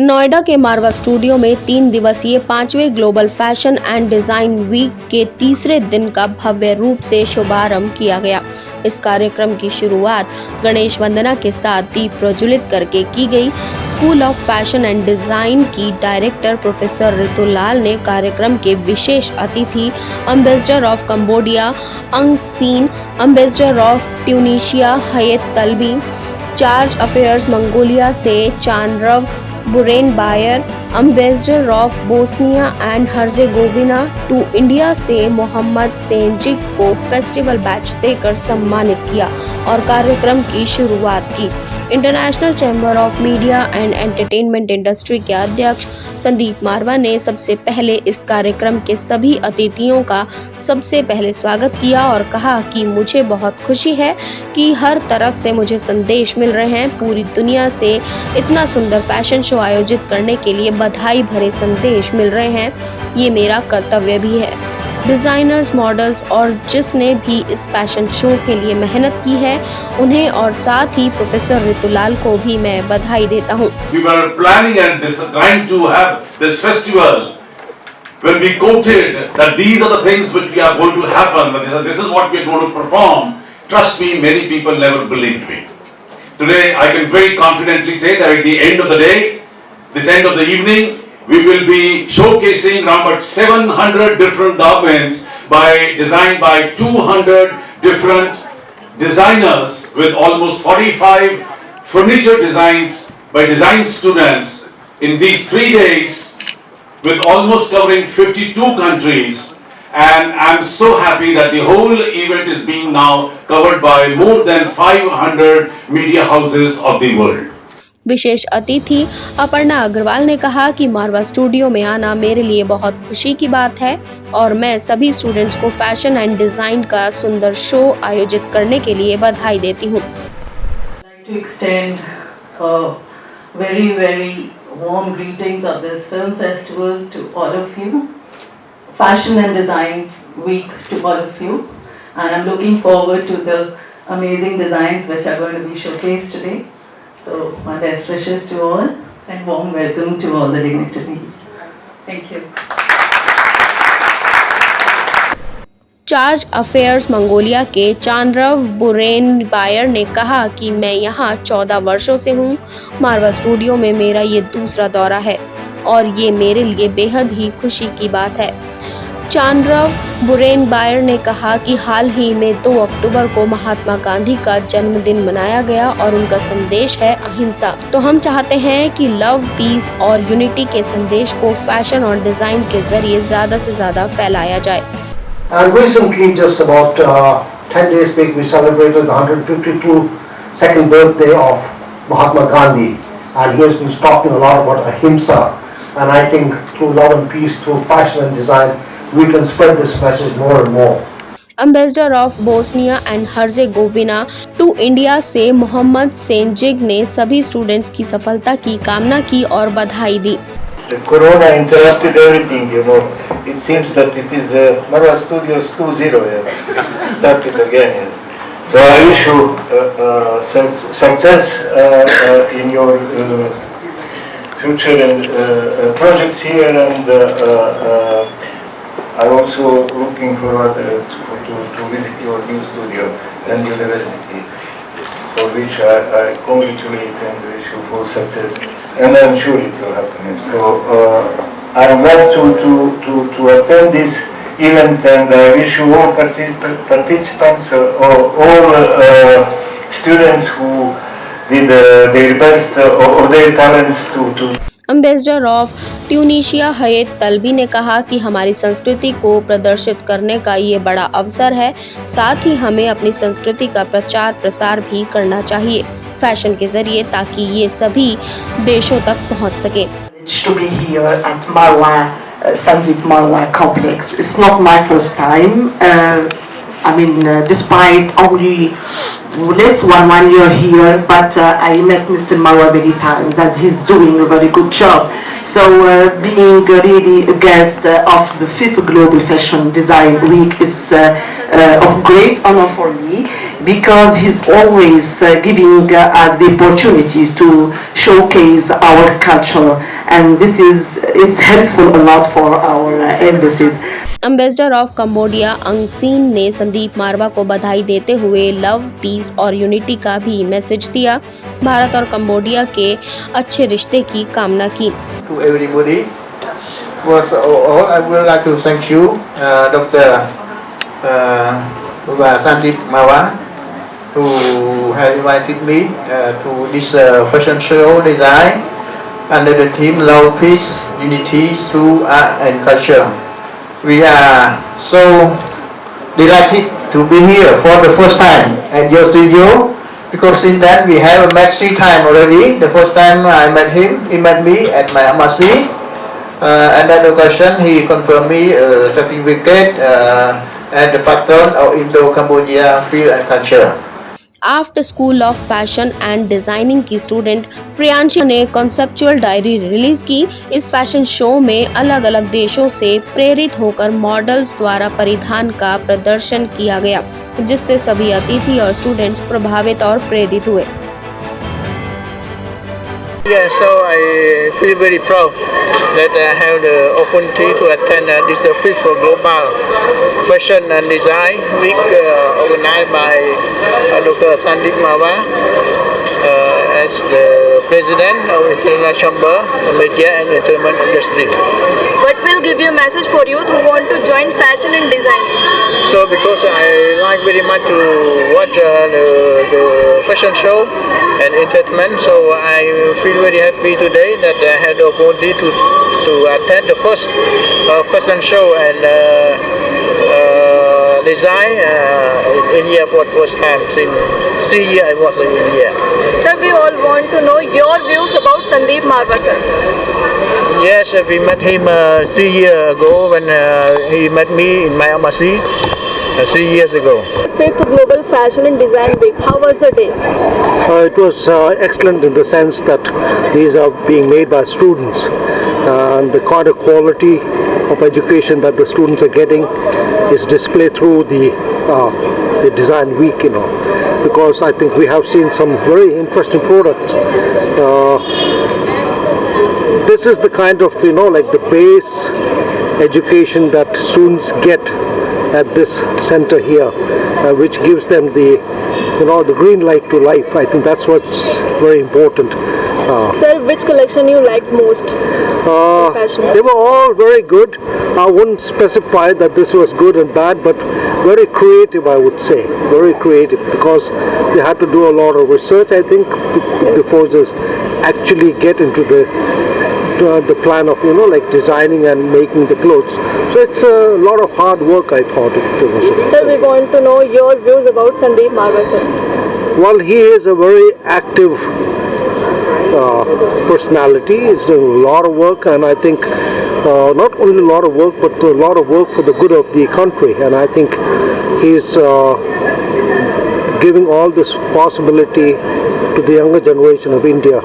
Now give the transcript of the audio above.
नोएडा के मारवा स्टूडियो में 3 दिवसीय 5वें global fashion and design week के तीसरे दिन का भव्य रूप से शुभारंभ किया गया। इस कार्यक्रम की शुरुआत गणेश वंदना के साथ दीप प्रज्वलित करके की गई। School of fashion and design की डायरेक्टर प्रोफेसर ऋतुलाल ने कार्यक्रम के विशेष अतिथि ambassador of Cambodia Ang Seen, ambassador of Tunisia Hayat Talbi, charge d'affaires Mongolia से Chanrav Buren Bayar, ambassador of Bosnia and Herzegovina to India से मोहम्मद सेंजिक को फेस्टिवल बैच देकर सम्मानित किया और कार्यक्रम की शुरुआत की। International chamber of media and entertainment industry के अध्यक्ष संदीप मारवा ने सबसे पहले इस कार्यक्रम के सभी अतिथियों का सबसे पहले स्वागत किया और कहा कि मुझे बहुत खुशी है कि हर तरफ से मुझे संदेश मिल रहे हैं। पूरी दुनिया से इतना सुंदर फैशन शो आयोजित करने के लिए बधाई भरे संदेश मिल रहे हैं। ये मेरा कर्तव्य भी है। डिजाइनर्स, मॉडल्स और जिसने भी इस फैशन शो के लिए मेहनत की है उन्हें और साथ ही प्रोफेसर ऋतुलाल को भी मैं बधाई देता हूँ। We were planning and trying to have this festival when we quoted that these are the things which we are going to happen, this is what we are going to perform. Trust me, many people never believed me. Today I can very confidently say that at the end of the day, this end of the evening, we will be showcasing around about 700 different garments designed by 200 different designers with almost 45 furniture designs by design students in these 3 days with almost covering 52 countries. And I'm so happy that the whole event is being now covered by more than 500 media houses of the world. विशेष अतिथि अपर्णा अग्रवाल ने कहा कि मारवा studio में आना मेरे लिए बहुत खुशी की बात है और मैं सभी स्टूडेंट्स को फैशन एंड डिजाइन का सुंदर शो आयोजित करने के लिए बधाई देती हूँ। Very, very warm greetings of this film festival to all of you. Fashion and Design Week to all of you. And I'm looking forward to the amazing designs which are going to be showcased today. So my best wishes to all and warm welcome to all the dignitaries. Thank you. Charge d'affaires Mongolia के चानरव Buren buyer ने कहा कि मैं यहाँ 14 वर्षों से हूँ। मारवा studio में मेरा ये दूसरा दौरा है और ये मेरे लिए बेहद ही खुशी की बात है। चानरव बुरेन बायर ने कहा कि हाल ही में 2 अक्टूबर को महात्मा गांधी का जन्मदिन मनाया गया और उनका संदेश है अहिंसा। तो हम चाहते हैं कि लव, पीस और यूनिटी के संदेश को फैशन और डिजाइन के जरिए ज्यादा से ज्यादा फैलाया जाए। And recently, just about 10 days back, we celebrated the 152nd birthday of Mahatma Gandhi, and he has been talking a lot about ahimsa. And I think through love and peace, through fashion and design, we can spread this message more and more. Ambassador of Bosnia and Herzegovina to India से मोहम्मद सेंजिक ने सभी students की सफलता की कामना की और बधाई दी। The corona interrupted everything, you know. It seems that it is Marwa Studios 2.0, started again. So I wish you success in your future and projects here, and I'm also looking forward to visit your new studio and university, for which I congratulate and wish you full success. And I'm sure it will happen. So I'm glad to attend this event, and I wish you all participants, all students who did their best or their talents to. Ambassador of Tunisia Hayat तलबी ने कहा कि हमारी संस्कृति को प्रदर्शित करने का ये बड़ा अवसर है। साथ ही हमें अपनी संस्कृति का प्रचार प्रसार भी करना चाहिए फैशन के जरिए, ताकि ये सभी देशों तक पहुंच सके। To be here at Marwa, Sandeep Marwa complex. It's not my first time. I mean, despite only less than 1 year here, but I met Mr. Marwa many times, and he's doing a very good job. So being really a guest of the 5th Global Fashion Design Week is of great honor for me. because he's always giving us the opportunity to showcase our culture, and it's helpful a lot for our embassies. Ambassador of Cambodia Angseen ने संदीप मारवा को बधाई देते हुए love, piece और unity का भी message दिया। भारत और कंबोडिया के अच्छे रिश्ते की कामना की। To everybody, first of all, I would like to thank you, Dr. Sandeep Marwa, who has invited me to this fashion show design under the theme Love, Peace, Unity through Art and Culture. We are so delighted to be here for the first time at your studio, because in that we have met 3 times already. The first time I met him, he met me at my embassy. And that occasion he confirmed me a certificate at the patron of Indo-Cambodia Field and Culture. After school of fashion and designing की student Priyanshi ने conceptual diary release की। इस fashion show में अलग अलग देशों से प्रेरित होकर मॉडल्स द्वारा परिधान का प्रदर्शन किया गया, जिससे सभी अतिथि और स्टूडेंट्स प्रभावित और प्रेरित हुए। Yeah, so I feel very proud that I have the opportunity to attend this 5th Global Fashion and Design Week organized by Dr. Sandeep Marwa as the President of International Chamber of Media and Entertainment Industry. What will give you a message for youth who want to join fashion and design? So because I like very much to watch the fashion show and entertainment, so I feel very happy today that I had the opportunity to attend the first fashion show and design in India for the first time. Since 3 years I was in India. Sir, we all want to know your views about Sandeep Marwa, sir. Yes, we met him 3 years ago when he met me in my embassy 3 years ago. 5th Global Fashion and Design Week, how was the day? It was excellent in the sense that these are being made by students, and the kind of quality of education that the students are getting is displayed through the design week, because I think we have seen some very interesting products. This is the kind of like the base education that students get at this center here, which gives them the the green light to life. I think that's what's very important. Sir, which collection you liked most? They were all very good. I wouldn't specify that this was good and bad, but very creative, I would say. Very creative, because they had to do a lot of research, I think, before they actually get into the plan of like designing and making the clothes. So it's a lot of hard work, I thought it was. Sir, we want to know your views about Sandeep Marwa, sir. Well, he is a very active personality. He's doing a lot of work, and I think not only a lot of work, but a lot of work for the good of the country. And I think he's giving all this possibility to the younger generation of India.